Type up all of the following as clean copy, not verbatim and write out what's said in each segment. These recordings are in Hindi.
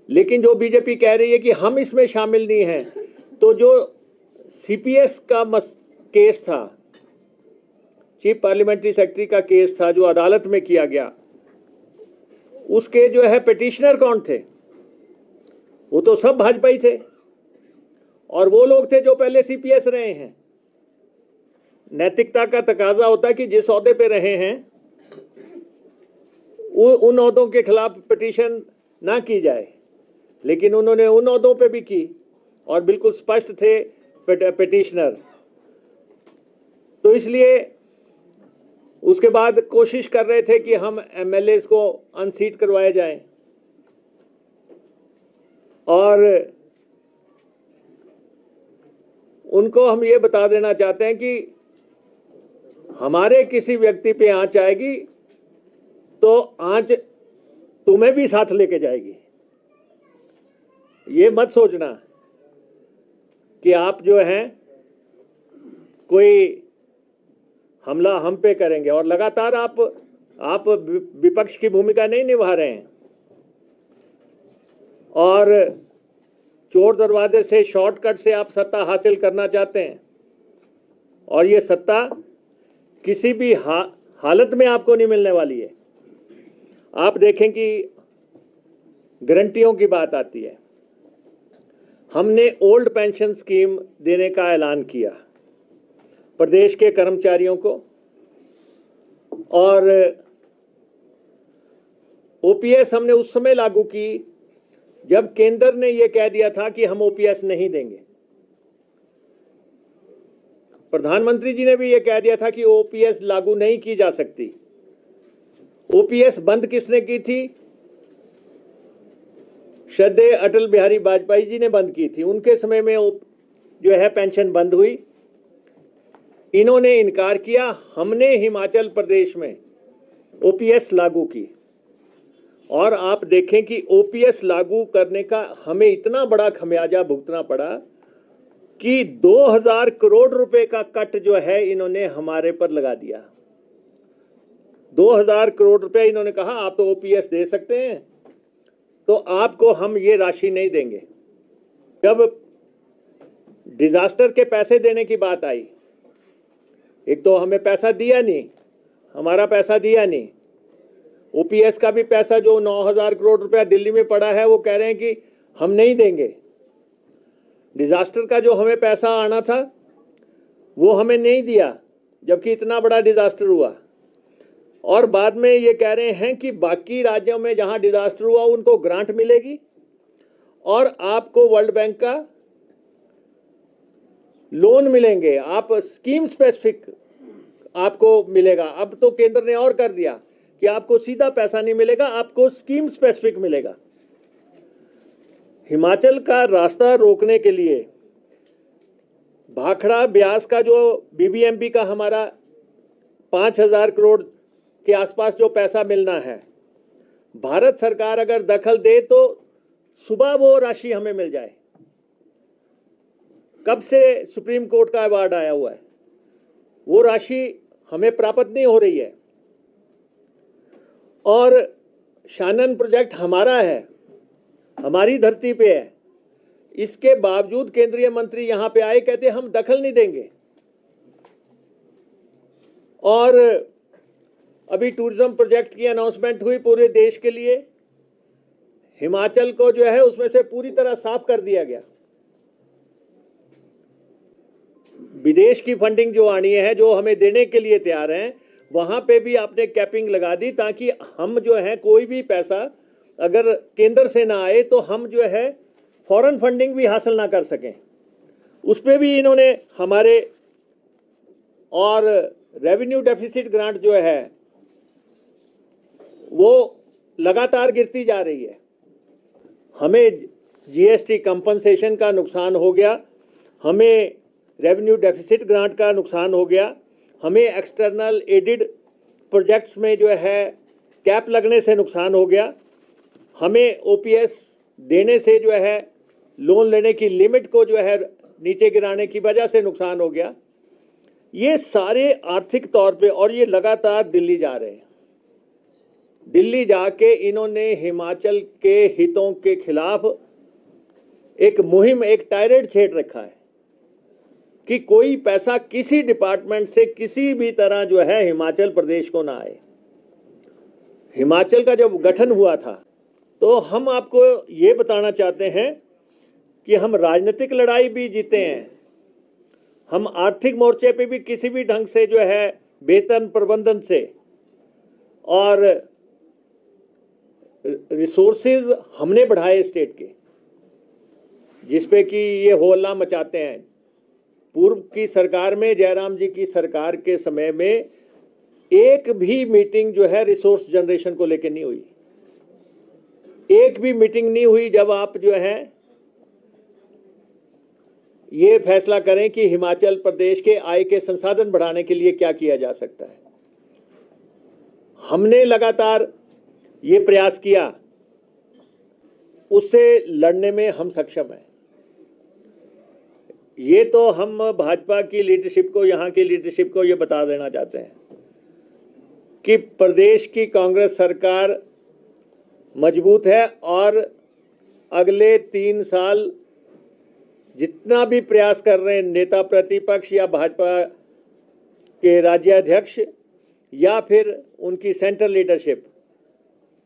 लेकिन जो बीजेपी कह रही है कि हम इसमें शामिल नहीं हैं, तो जो सीपीएस का केस था, चीफ पार्लियामेंट्री सेक्रेटरी का केस था जो अदालत में किया गया, उसके जो है पिटिशनर कौन थे? वो तो सब भाजपा ही थे, और वो लोग थे जो पहले सीपीएस रहे हैं। नैतिकता का तकाजा होता है कि जिस ओहदे पे रहे हैं उन ओहदों के खिलाफ पिटीशन ना की जाए, लेकिन उन्होंने उन ओहदों पे भी की और बिल्कुल स्पष्ट थे पिटिशनर। तो इसलिए उसके बाद कोशिश कर रहे थे कि हम एमएलए को अनसीट करवाए जाएं, और उनको हम ये बता देना चाहते हैं कि हमारे किसी व्यक्ति पे आंच आएगी तो आंच तुम्हें भी साथ लेके जाएगी। ये मत सोचना कि आप जो हैं कोई हमला हम पे करेंगे, और लगातार आप विपक्ष की भूमिका नहीं निभा रहे हैं और चोर दरवाजे से, शॉर्टकट से आप सत्ता हासिल करना चाहते हैं, और ये सत्ता किसी भी हालत में आपको नहीं मिलने वाली है। आप देखें कि गारंटियों की बात आती है, हमने ओल्ड पेंशन स्कीम देने का ऐलान किया प्रदेश के कर्मचारियों को, और ओपीएस हमने उस समय लागू की जब केंद्र ने यह कह दिया था कि हम ओपीएस नहीं देंगे। प्रधानमंत्री जी ने भी यह कह दिया था कि ओपीएस लागू नहीं की जा सकती। ओपीएस बंद किसने की थी? श्रद्धेय अटल बिहारी वाजपेयी जी ने बंद की थी। उनके समय में जो है पेंशन बंद हुई। इन्होंने इनकार किया, हमने हिमाचल प्रदेश में ओपीएस लागू की, और आप देखें कि ओपीएस लागू करने का हमें इतना बड़ा खमियाजा भुगतना पड़ा कि 2000 करोड़ रुपए का कट जो है इन्होंने हमारे पर लगा दिया। 2000 करोड़ रुपए इन्होंने कहा आप तो ओपीएस दे सकते हैं, तो आपको हम ये राशि नहीं देंगे। जब डिजास्टर के पैसे देने की बात आई, एक तो हमें पैसा दिया नहीं, हमारा पैसा दिया नहीं, ओपीएस का भी पैसा जो 9000 करोड़ रुपया दिल्ली में पड़ा है वो कह रहे हैं कि हम नहीं देंगे। डिजास्टर का जो हमें पैसा आना था वो हमें नहीं दिया, जबकि इतना बड़ा डिजास्टर हुआ। और बाद में ये कह रहे हैं कि बाकी राज्यों में जहां डिजास्टर हुआ उनको ग्रांट मिलेगी और आपको वर्ल्ड बैंक का लोन मिलेंगे, आप स्कीम स्पेसिफिक आपको मिलेगा। अब तो केंद्र ने और कर दिया कि आपको सीधा पैसा नहीं मिलेगा, आपको स्कीम स्पेसिफिक मिलेगा। हिमाचल का रास्ता रोकने के लिए भाखड़ा ब्यास का जो बीबीएमबी का हमारा 5000 करोड़ के आसपास जो पैसा मिलना है, भारत सरकार अगर दखल दे तो सुबह वो राशि हमें मिल जाए। कब से सुप्रीम कोर्ट का अवार्ड आया हुआ है, वो राशि हमें प्राप्त नहीं हो रही है। और शानन प्रोजेक्ट हमारा है, हमारी धरती पे है, इसके बावजूद केंद्रीय मंत्री यहां पे आए, कहते हम दखल नहीं देंगे। और अभी टूरिज्म प्रोजेक्ट की अनाउंसमेंट हुई पूरे देश के लिए, हिमाचल को जो है उसमें से पूरी तरह साफ कर दिया गया। विदेश की फंडिंग जो आनी है, जो हमें देने के लिए तैयार हैं, वहां पे भी आपने कैपिंग लगा दी, ताकि हम जो है कोई भी पैसा अगर केंद्र से ना आए तो हम जो है फॉरेन फंडिंग भी हासिल ना कर सकें। उस पर भी इन्होंने हमारे, और रेवेन्यू डेफिसिट ग्रांट जो है वो लगातार गिरती जा रही है। हमें जीएसटी कंपनसेशन का नुकसान हो गया, हमें रेवेन्यू डेफिसिट ग्रांट का नुकसान हो गया, हमें एक्सटर्नल एडिड प्रोजेक्ट्स में जो है कैप लगने से नुकसान हो गया, हमें ओपीएस देने से जो है लोन लेने की लिमिट को जो है नीचे गिराने की वजह से नुकसान हो गया। ये सारे आर्थिक तौर पे, और ये लगातार दिल्ली जा रहे हैं। दिल्ली जाके इन्होंने हिमाचल के हितों के खिलाफ एक मुहिम, एक टायरेट छेड़ रखा है कि कोई पैसा किसी डिपार्टमेंट से किसी भी तरह जो है हिमाचल प्रदेश को ना आए। हिमाचल का जब गठन हुआ था तो हम आपको ये बताना चाहते हैं कि हम राजनीतिक लड़ाई भी जीते हैं, हम आर्थिक मोर्चे पे भी किसी भी ढंग से जो है वेतन प्रबंधन से और रिसोर्सेज हमने बढ़ाए स्टेट के, जिसपे कि ये होल्ला मचाते हैं। पूर्व की सरकार में, जयराम जी की सरकार के समय में एक भी मीटिंग जो है रिसोर्स जनरेशन को लेकर नहीं हुई, एक भी मीटिंग नहीं हुई जब आप जो है ये फैसला करें कि हिमाचल प्रदेश के आय के संसाधन बढ़ाने के लिए क्या किया जा सकता है। हमने लगातार ये प्रयास किया, उससे लड़ने में हम सक्षम हैं। ये तो हम भाजपा की लीडरशिप को, यहाँ की लीडरशिप को ये बता देना चाहते हैं कि प्रदेश की कांग्रेस सरकार मजबूत है और अगले 3 साल जितना भी प्रयास कर रहे हैं नेता प्रतिपक्ष या भाजपा के राज्याध्यक्ष या फिर उनकी सेंट्रल लीडरशिप,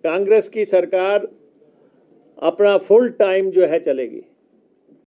कांग्रेस की सरकार अपना फुल टाइम जो है चलेगी।